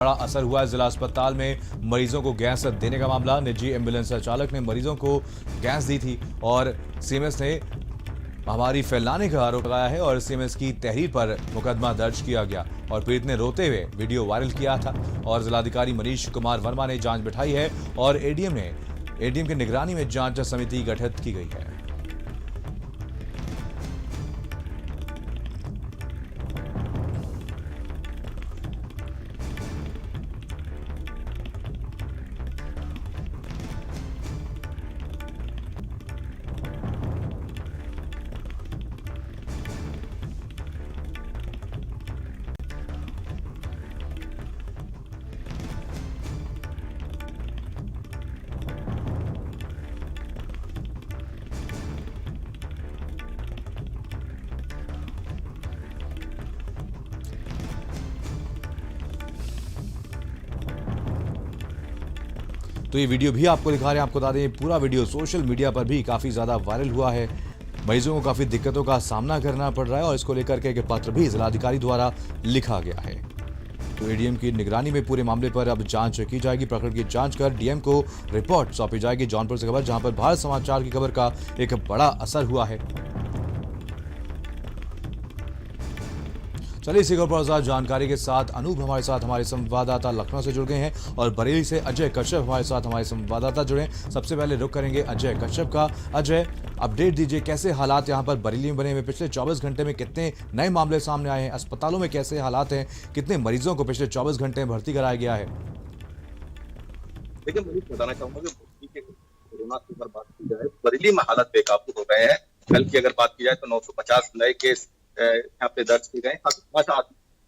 बड़ा असर हुआ है। जिला अस्पताल में मरीजों को गैस देने का मामला, निजी एम्बुलेंस चालक ने मरीजों को गैस दी थी और सीएमएस ने महामारी फैलाने का आरोप लगाया है और सीएमएस की तहरीर पर मुकदमा दर्ज किया गया और पीड़ित ने रोते हुए वीडियो वायरल किया था और जिलाधिकारी मनीष कुमार वर्मा ने जांच बिठाई है और एडीएम की निगरानी में जांच समिति गठित की गई है। तो ये वीडियो भी आपको दिखा रहे हैं। आपको बता दें पूरा वीडियो सोशल मीडिया पर भी काफ़ी ज़्यादा वायरल हुआ है। मरीजों को काफ़ी दिक्कतों का सामना करना पड़ रहा है और इसको लेकर के एक पत्र भी जिलाधिकारी द्वारा लिखा गया है। तो एडीएम की निगरानी में पूरे मामले पर अब जांच की जाएगी। प्रकरण की जांच कर डीएम को रिपोर्ट सौंपी जाएगी। जौनपुर से खबर, जहां पर भारत समाचार की खबर का एक बड़ा असर हुआ है। चलिए इसी खबर पर जानकारी के साथ अनूप हमारे संवाददाता लखनऊ से जुड़ गए हैं और बरेली से अजय कश्यप हमारे संवाददाता जुड़े। सबसे पहले रुख करेंगे अजय कश्यप का। अजय, अपडेट दीजिए, कैसे हालात यहां पर बरेली में बने हुए? पिछले 24 घंटे में कितने नए मामले सामने आए हैं? अस्पतालों में कैसे हालात हैं? कितने मरीजों को पिछले 24 घंटे में भर्ती कराया गया है? देखिए, मैं बताना चाहूंगा कि कोरोना की अगर बात की जाए, बरेली में हालात बेकाबू हो गए हैं। कल की अगर बात की जाए तो 950 नए केस यहाँ पे दर्ज किए गए।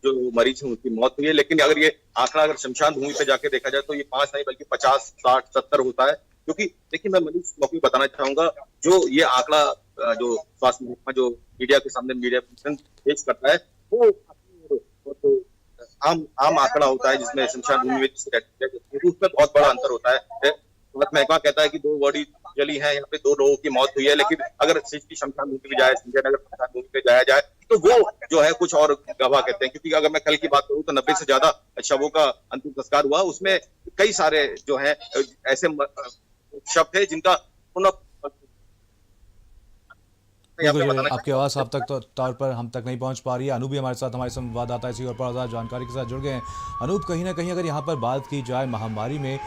जो मरीज हैं उनकी मौत हुई है, लेकिन अगर ये आंकड़ा अगर शमशान भूमि पे जाके देखा जाए तो ये 5 नहीं बल्कि 50, 60, 70 होता है। क्योंकि देखिए, मैं मनीष मौके बताना चाहूंगा, जो ये आंकड़ा जो स्वास्थ्य महकमा जो मीडिया के सामने मीडिया पेश करता है वो तो आम आंकड़ा होता है, जिसमें शमशान भूमि में उसमें बहुत बड़ा अंतर होता है। स्वास्थ्य महकमा कहता है कि 2 बॉडी जली है, यहाँ पे 2 लोगों की मौत हुई है, लेकिन अगर सिटी शमशान भूमि पे जाए, संजय नगर शमशान भूमि पे जाया जाए तो वो जो है कुछ और गवाह कहते हैं। क्योंकि अगर मैं कल की बात करूं तो 90 से ज्यादा शवों का अंतिम संस्कार हुआ। उसमें कई सारे जो है ऐसे शव थे जिनका आपकी आवाज साफ तक तौर पर हम तक नहीं पहुंच पा रही है। अनूप भी हमारे संवाददाता इसी और पर जानकारी के साथ जुड़ गए हैं। अनूप, कहीं ना कहीं अगर यहाँ पर बात की जाए, महामारी में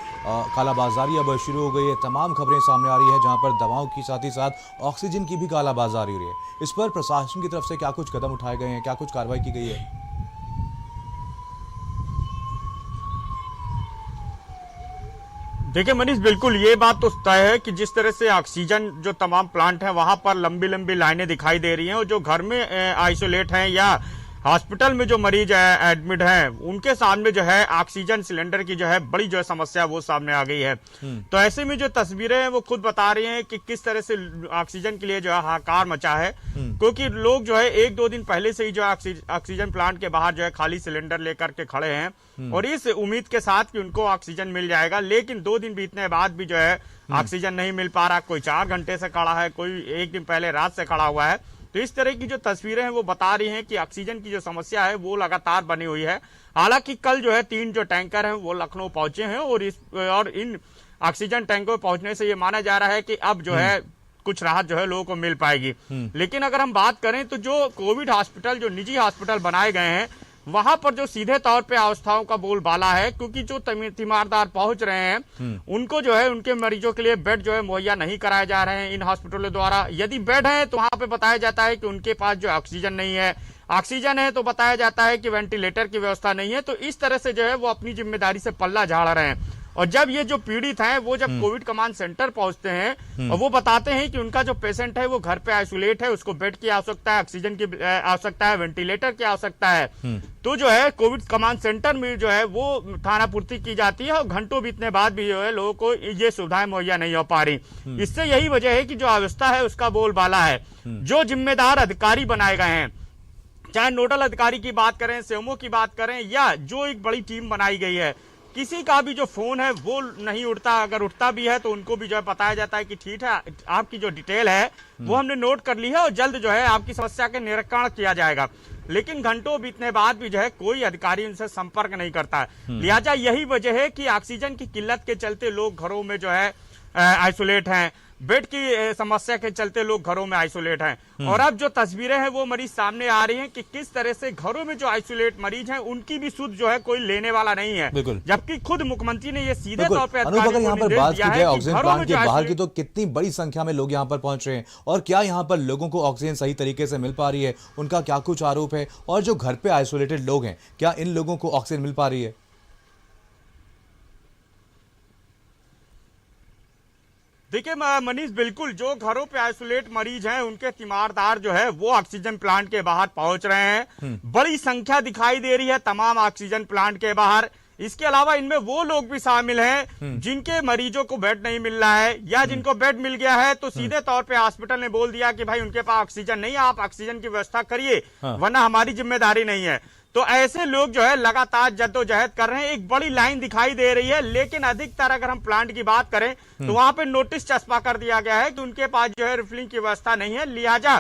कालाबाजारी अब शुरू हो गई है। तमाम खबरें सामने आ रही है जहाँ पर दवाओं की साथ ही साथ ऑक्सीजन की भी कालाबाजारी हो रही है। इस पर प्रशासन की तरफ से क्या कुछ कदम उठाए गए हैं, क्या कुछ कार्रवाई की गई है? देखिए मनीष, बिल्कुल ये बात तो तय है कि जिस तरह से ऑक्सीजन जो तमाम प्लांट हैं वहां पर लंबी लंबी लाइनें दिखाई दे रही हैं और जो घर में आइसोलेट हैं या हॉस्पिटल में जो मरीज है एडमिट हैं उनके सामने जो है ऑक्सीजन सिलेंडर की जो है बड़ी जो है समस्या वो सामने आ गई है। तो ऐसे में जो तस्वीरें हैं वो खुद बता रही हैं कि किस तरह से ऑक्सीजन के लिए जो है हाहाकार मचा है। क्योंकि लोग जो है 1-2 दिन पहले से ही जो ऑक्सीजन प्लांट के बाहर जो है खाली सिलेंडर लेकर के खड़े हैं और इस उम्मीद के साथ कि उनको ऑक्सीजन मिल जाएगा, लेकिन 2 दिन बीतने बाद भी जो है ऑक्सीजन नहीं मिल पा रहा। कोई 4 घंटे से खड़ा है, कोई 1 दिन पहले रात से खड़ा हुआ है। तो इस तरह की जो तस्वीरें हैं वो बता रही हैं कि ऑक्सीजन की जो समस्या है वो लगातार बनी हुई है। हालांकि कल जो है 3 जो टैंकर हैं वो लखनऊ पहुंचे हैं और इन ऑक्सीजन टैंकों पहुंचने से ये माना जा रहा है कि अब जो है कुछ राहत जो है लोगों को मिल पाएगी। लेकिन अगर हम बात करें तो जो कोविड हॉस्पिटल, जो निजी हॉस्पिटल बनाए गए हैं वहां पर जो सीधे तौर पे अवस्थाओं का बोलबाला है, क्योंकि जो तीमारदार पहुंच रहे हैं उनको जो है उनके मरीजों के लिए बेड जो है मुहैया नहीं कराए जा रहे हैं इन हॉस्पिटलों द्वारा। यदि बेड है तो वहां पे बताया जाता है कि उनके पास जो ऑक्सीजन नहीं है, ऑक्सीजन है तो बताया जाता है कि वेंटिलेटर की व्यवस्था नहीं है। तो इस तरह से जो है वो अपनी जिम्मेदारी से पल्ला झाड़ रहे हैं। और जब ये जो पीड़ित हैं वो जब कोविड कमांड सेंटर पहुंचते हैं और वो बताते हैं कि उनका जो पेशेंट है वो घर पे आइसोलेट है, उसको बेड की आवश्यकता है, ऑक्सीजन की आवश्यकता है, वेंटिलेटर की आवश्यकता है, तो जो है कोविड कमांड सेंटर में जो है वो थाना पूर्ति की जाती है और घंटों बीतने बाद भी जो है लोगों को ये सुविधाएं मुहैया नहीं हो पा रही। इससे यही वजह है कि जो अवस्था है उसका बोलबाला है। जो जिम्मेदार अधिकारी बनाए गए हैं, चाहे नोडल अधिकारी की बात करें, सीएमओ की बात करें, या जो एक बड़ी टीम बनाई गई है, किसी का भी जो फोन है वो नहीं उठता। अगर उठता भी है तो उनको भी जो है बताया जाता है कि ठीक है, आपकी जो डिटेल है वो हमने नोट कर ली है और जल्द जो है आपकी समस्या के निराकरण किया जाएगा। लेकिन घंटों बीतने बाद भी जो है कोई अधिकारी उनसे संपर्क नहीं करता है। लिहाजा यही वजह है कि ऑक्सीजन की किल्लत के चलते लोग घरों में जो है आइसोलेट हैं, बेड की समस्या के चलते लोग घरों में आइसोलेट हैं। और अब जो तस्वीरें हैं वो मरीज सामने आ रही हैं कि किस तरह से घरों में जो आइसोलेट मरीज हैं उनकी भी सुध जो है कोई लेने वाला नहीं है, जबकि खुद मुख्यमंत्री ने ये सीधे तौर पे अगर यहाँ पर बात की जाए ऑक्सीजन प्लांट के बाहर की, तो कितनी बड़ी संख्या में लोग यहाँ पर पहुंच रहे हैं और क्या यहाँ पर लोगों को ऑक्सीजन सही तरीके से मिल पा रही है, उनका क्या कुछ आरोप है, और जो घर पे आइसोलेटेड लोग हैं क्या इन लोगों को ऑक्सीजन मिल पा रही है? देखिए मनीष, बिल्कुल जो घरों पे आइसोलेट मरीज हैं उनके तीमारदार जो है वो ऑक्सीजन प्लांट के बाहर पहुंच रहे हैं। बड़ी संख्या दिखाई दे रही है तमाम ऑक्सीजन प्लांट के बाहर। इसके अलावा इनमें वो लोग भी शामिल हैं जिनके मरीजों को बेड नहीं मिल रहा है, या जिनको बेड मिल गया है तो सीधे तौर पे हॉस्पिटल ने बोल दिया कि भाई उनके पास ऑक्सीजन नहीं है, आप ऑक्सीजन की व्यवस्था करिए, वरना हमारी जिम्मेदारी नहीं है। तो ऐसे लोग जो है लगातार जद्दोजहद कर रहे हैं। एक बड़ी लाइन दिखाई दे रही है, लेकिन अधिकतर अगर हम प्लांट की बात करें तो वहां पे नोटिस चस्पा कर दिया गया है कि उनके पास जो है रिफिलिंग की व्यवस्था नहीं है, लिहाजा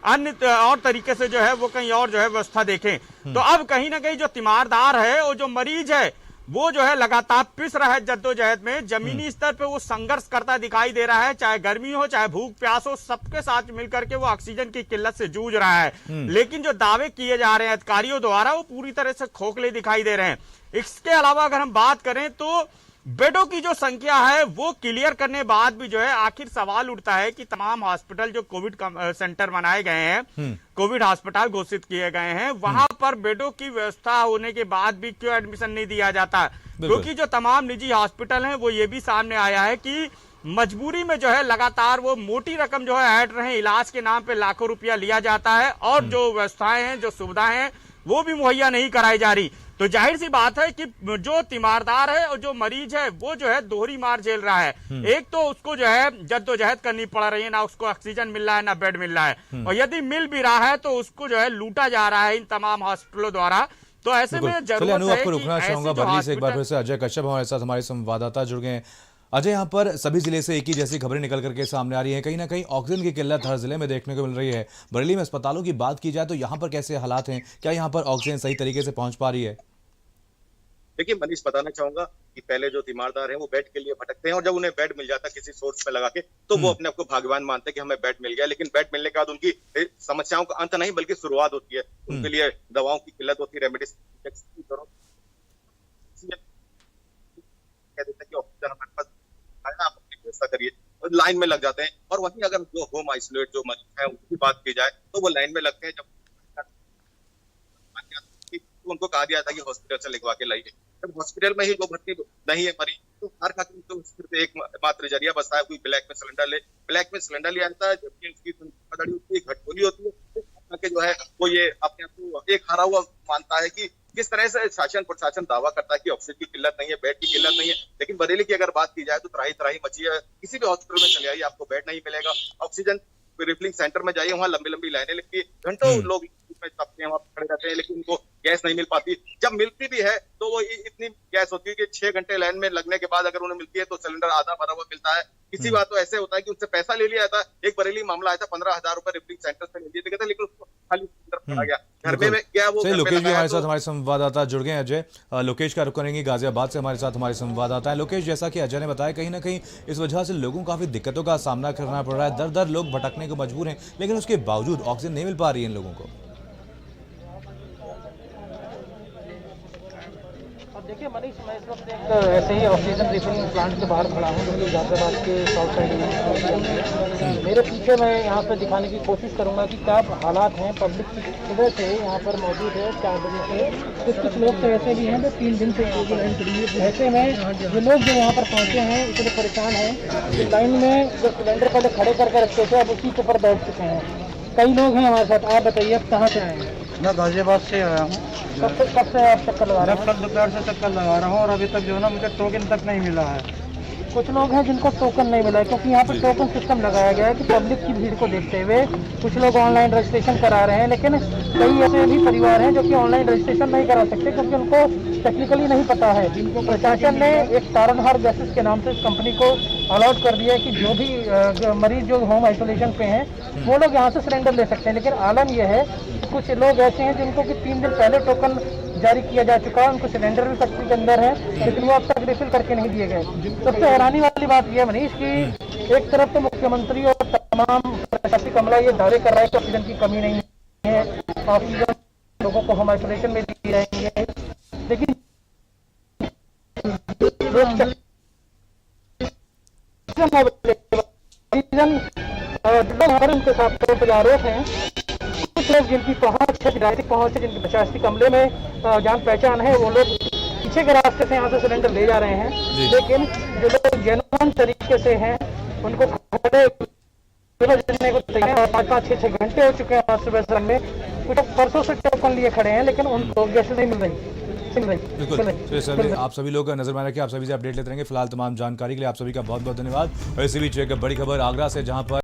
अन्य और तरीके से जो है वो कहीं और जो है व्यवस्था देखें। तो अब कहीं ना कहीं जो तीमारदार है और जो मरीज है वो जो है लगातार पिस रहा है जद्दोजहद में। जमीनी स्तर पे वो संघर्ष करता दिखाई दे रहा है, चाहे गर्मी हो चाहे भूख प्यास हो, सबके साथ मिलकर के वो ऑक्सीजन की किल्लत से जूझ रहा है। लेकिन जो दावे किए जा रहे हैं अधिकारियों द्वारा वो पूरी तरह से खोखले दिखाई दे रहे हैं। इसके अलावा अगर हम बात करें तो बेडों की जो संख्या है वो क्लियर करने बाद भी जो है आखिर सवाल उठता है कि तमाम हॉस्पिटल जो कोविड सेंटर बनाए गए हैं, कोविड अस्पताल घोषित किए गए हैं, वहां पर बेडों की व्यवस्था होने के बाद भी क्यों एडमिशन नहीं दिया जाता? क्योंकि जो तमाम निजी हॉस्पिटल हैं वो ये भी सामने आया है कि मजबूरी में जो है लगातार वो मोटी रकम जो है ऐड रहे, इलाज के नाम पे लाखों रुपया लिया जाता है और जो व्यवस्थाएं हैं, जो सुविधाएं हैं वो भी मुहैया नहीं कराई जा रही। तो जाहिर सी बात है कि जो तीमारदार है और जो मरीज है वो जो है दोहरी मार झेल रहा है। एक तो उसको जो है जद्दोजहद करनी पड़ रही है, ना उसको ऑक्सीजन मिल रहा है ना बेड मिल रहा है, और यदि मिल भी रहा है तो उसको जो है लूटा जा रहा है इन तमाम हॉस्पिटलों द्वारा। तो ऐसे में जरूरत है आपको रुकना चाहूंगा बरली से एक बार फिर से अजय कश्यप हमारे साथ, हमारे संवाददाता जुड़ गए हैं। अजय, यहाँ पर सभी जिले से एक ही जैसी खबरें निकल करके सामने आ रही हैं, कहीं ना कहीं ऑक्सीजन की किल्लत हर जिले में देखने को मिल रही है। बरेली में अस्पतालों की बात की जाए तो यहाँ पर कैसे हालात हैं, क्या यहाँ पर ऑक्सीजन सही तरीके से पहुंच पा रही है? देखिए मनीष, बताना चाहूंगा कि पहले जो तीमारदार हैं वो बेड के लिए भटकते हैं और जब उन्हें बेड मिल जाता है किसी सोर्स पे लगा के तो वो अपने आप को भाग्यवान मानते हैं कि हमें बेड मिल गया। लेकिन बेड मिलने के बाद उनकी समस्याओं का अंत नहीं बल्कि शुरुआत होती है। उनके लिए दवाओं की किल्लत होती है, रेमेडीज कह देते हैं कि ऑक्सीजन हमारे पास आप अपनी व्यवस्था करिए, और लाइन में लग जाते हैं। और वहीं अगर जो होम आइसोलेट जो मरीज है उनकी बात की जाए तो वो लाइन में लगते हैं। जब उनको कहा गया था कि हॉस्पिटल से लिखवा के लाइए, जब हॉस्पिटल में ही वो भर्ती नहीं है मरीज तो हर खातिर तो सिर्फ एक मात्र जरिया बचता है, कोई ब्लैक में सिलेंडर ले आता है, जबकि उसकी घटोली होती है जो है वो ये अपने आप को एक हारा हुआ मानता है कि किस तरह से शासन प्रशासन दावा करता है कि ऑक्सीजन की किल्लत नहीं है, बेड की किल्लत नहीं है। लेकिन बरेली की अगर बात की जाए तो त्राही मची है। किसी भी हॉस्पिटल में चले आइए आपको बेड नहीं मिलेगा। ऑक्सीजन रिफिलिंग सेंटर में जाइए, वहाँ लंबी लाइनें लगती है, घंटों लोग तपते हैं, वहाँ खड़े रहते हैं, लेकिन उनको गैस नहीं मिल पाती। जब मिलती भी है तो वो इतनी गैस होती है कि 6 घंटे लाइन में लगने के बाद अगर उन्हें मिलती है तो सिलेंडर आधा भरा हुआ मिलता है। किसी बात तो ऐसे होता है कि उनसे पैसा ले लिया जाता है। एक बरेली मामला आया था, 15,000 रुपए रिफिलिंग सेंटर से ले लिए थे, लेकिन उसको खाली सिलेंडर पड़ा गया घर में क्या वो। लोकेश भी हमारे साथ हमारे संवाददाता जुड़ गए हैं। अजय, लोकेश का रुख करेंगे गाजियाबाद से, हमारे साथ हमारे संवाददाता है। लोकेश, जैसा कि अजय ने बताया कहीं ना कहीं इस वजह से लोगों को काफी दिक्कतों का सामना करना पड़ रहा है, दर दर लोग भटकने को मजबूर हैं, लेकिन उसके बावजूद ऑक्सीजन नहीं मिल पा रही है इन लोगों को। देखिए मनीष, मैं इस वक्त एक ऐसे ही ऑक्सीजन रिफिलिंग प्लांट के बाहर खड़ा हूँ जो कि गाजियाबाद के साउथ साइड। मेरे पीछे मैं यहाँ पर दिखाने की कोशिश करूँगा कि क्या हालात हैं। पब्लिक सुबह से यहाँ पर मौजूद है 4 बजे से। कुछ लोग तो ऐसे भी हैं जो 3 दिन से लाइन खड़ी है। ऐसे में जो लोग जो यहाँ पर पहुँचे हैं इतने परेशान हैं कि लाइन में जो सिलेंडर पहले खड़े करके रखते थे अब उसी के ऊपर बैठ चुके हैं। कई लोग हैं हमारे साथ। आप बताइए, आप कहाँ से आए हैं? मैं गाजियाबाद से आया हूँ। कब से आप चक्कर लगा रहे हैं? कल दोपहर से चक्कर लगा रहा हूँ और अभी तक जो है ना मुझे टोकन तक नहीं मिला है। कुछ लोग हैं जिनको टोकन नहीं मिला है, क्योंकि यहाँ पर टोकन सिस्टम लगाया गया है कि पब्लिक की भीड़ को देखते हुए कुछ लोग ऑनलाइन रजिस्ट्रेशन करा रहे हैं, लेकिन कई ऐसे भी परिवार हैं जो कि ऑनलाइन रजिस्ट्रेशन नहीं करा सकते क्योंकि उनको टेक्निकली नहीं पता है। प्रशासन ने एक तारनहार गैसेस के नाम से इस कंपनी को अलॉट कर दिया है कि जो भी मरीज जो होम आइसोलेशन पे हैं वो लोग यहाँ से सिलेंडर ले सकते हैं। लेकिन आलम यह है कुछ लोग ऐसे हैं जिनको कि 3 दिन पहले टोकन जारी किया जा चुका है, उनको सिलेंडर भी फैक्ट्री के अंदर है, लेकिन वो अब तक रिफिल करके नहीं दिए गए। सबसे हैरानी वाली बात यह मनीष कि एक तरफ तो मुख्यमंत्री और तमाम प्रशासनिक अमला ये दावे कर रहा है कि ऑक्सीजन की कमी नहीं है, ऑक्सीजन लोगों को होम आइसोलेशन में दी जाएंगे, लेकिन उनके साथ आरोप हैं। कुछ लोग जिनकी पहुंच है, राजनीतिक पहुंच है, जिनकी प्रशासनिक अमले में जान पहचान है, वो लोग पीछे के रास्ते से यहाँ से सिलेंडर ले जा रहे हैं, लेकिन जो लोग जेन्युइन तरीके से हैं उनको खड़े देने को तैयार हैं। 5-5, 6-6 घंटे हो चुके हैं सुबह से में, कुछ परसों से टोकन लिए खड़े हैं, लेकिन उनको गैस नहीं मिल रही। बिल्कुल, तो सर आप सभी लोग नजर में रखिए, आप सभी से अपडेट लेते रहेंगे। फिलहाल तमाम जानकारी के लिए आप सभी का बहुत बहुत धन्यवाद। और इसी बीच एक बड़ी खबर आगरा से, जहां पर